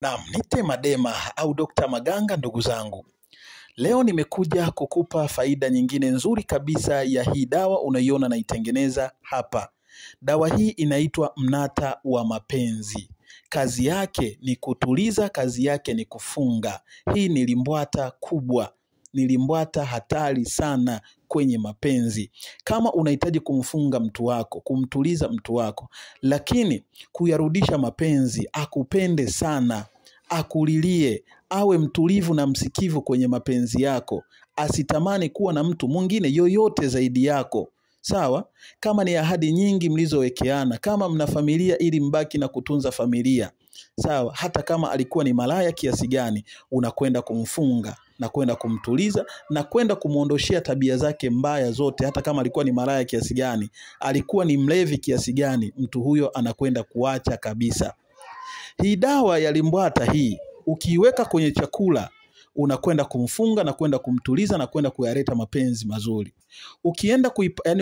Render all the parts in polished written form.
Naam, nite Madema au Dr. Maganga ndugu zangu. Leo nimekuja kukupa faida nyingine nzuri kabisa ya hii dawa unaiona naitengeneza hapa. Dawa hii inaitwa mnata wa mapenzi. Kazi yake ni kutuliza, kazi yake ni kufunga. Hii ni limbwata kubwa. Ni limbwata hatari sana kwenye mapenzi. Kama unahitaji kumfunga mtu wako, kumtuliza mtu wako, lakini kuyarudisha mapenzi, akupende sana, akulilie, awe mtulivu na msikivu kwenye mapenzi yako, asitamani kuwa na mtu mwingine yoyote zaidi yako. Sawa? Kama ni ahadi nyingi mlizowekeana, kama mna familia ili mbaki na kutunza familia. Sawa? Hata kama alikuwa ni malaya kiasi gani, unakwenda kumfunga na kwenda kumtuliza na kwenda kumuondoshia tabia zake mbaya zote. Hata kama alikuwa ni malaya kiasi gani, alikuwa ni mlevi kiasi gani, mtu huyo anakwenda kuacha kabisa. Hii dawa ya limbwata hii, ukiiweka kwenye chakula, unakwenda kumfunga na kwenda kumtuliza na kwenda kuyaleta mapenzi mazuri. Ukienda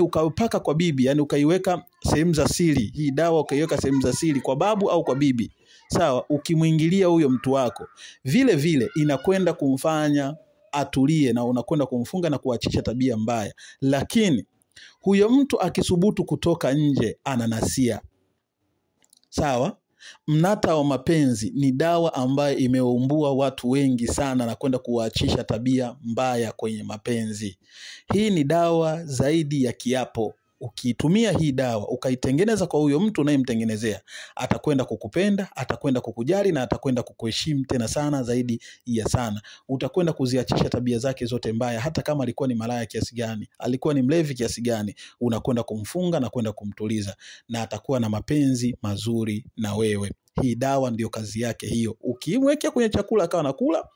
ukapaka kwa bibi, ukaiweka sehemu za siri, hii dawa ukaiweka sehemu za siri kwa babu au kwa bibi. Sawa, ukimuingilia huyo mtu wako, vile vile inakwenda kumfanya atulie na unakwenda kumfunga na kuachisha tabia mbaya. Lakini huyo mtu akisubutu kutoka nje, ananasia. Sawa? Mnata wa mapenzi ni dawa ambayo imeumbua watu wengi sana na kwenda kuwaachisha tabia mbaya kwenye mapenzi. Hii ni dawa zaidi ya kiapo. Ukitumia hii dawa, ukaitengeneza kwa huyo mtu unayemtengenezea, atakwenda kukupenda, atakwenda kukujali na atakwenda kukuheshimu tena sana zaidi ya sana. Utakwenda kuziachisha tabia zake zote mbaya, hata kama alikuwa ni malaya kiasi gani, alikuwa ni mlevi kiasi gani, unakwenda kumfunga na kwenda kumtuliza na atakuwa na mapenzi mazuri na wewe. Hii dawa ndio kazi yake hiyo. Ukimwekea kwenye chakula akawa anakula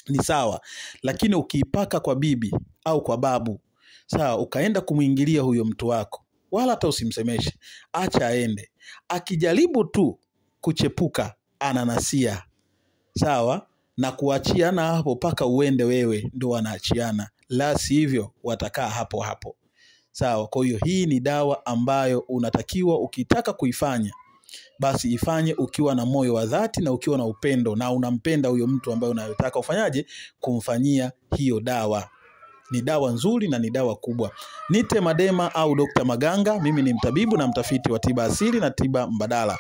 ni sawa, lakini ukiipaka kwa bibi au kwa babu, sawa, ukaenda kumuingilia huyo mtu wako, wala hata usimsemeshe, acha aende. Akijaribu tu kuchepuka, ananasia. Sawa, na kuachiana hapo paka uende wewe ndio wanaachiana. La sivyo watakaa hapo hapo. Sawa, kwa hiyo hii ni dawa ambayo unatakiwa ukitaka kuifanya, basi ifanye ukiwa na moyo wa dhati na ukiwa na upendo na unampenda huyo mtu ambaye unayotaka ufanyaje kumfanyia hiyo dawa. Ni dawa nzuri na ni dawa kubwa. Nite Madema au Dr. Maganga, mimi ni mtabibu na mtafiti wa tiba asili na tiba mbadala.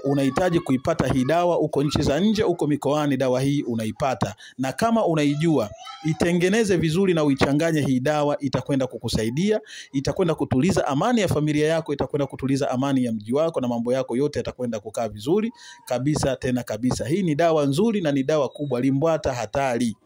Unahitaji kuipata hii dawa uko nchi za nje, uko mikoani, dawa hii unaipata. Na kama unaijua, itengeneze vizuri na uichanganye hii dawa, itakwenda kukusaidia, itakwenda kutuliza amani ya familia yako, itakwenda kutuliza amani ya mji wako na mambo yako yote yatakwenda kukaa vizuri kabisa tena kabisa. Hii ni dawa nzuri na ni dawa kubwa, limbwata hatari.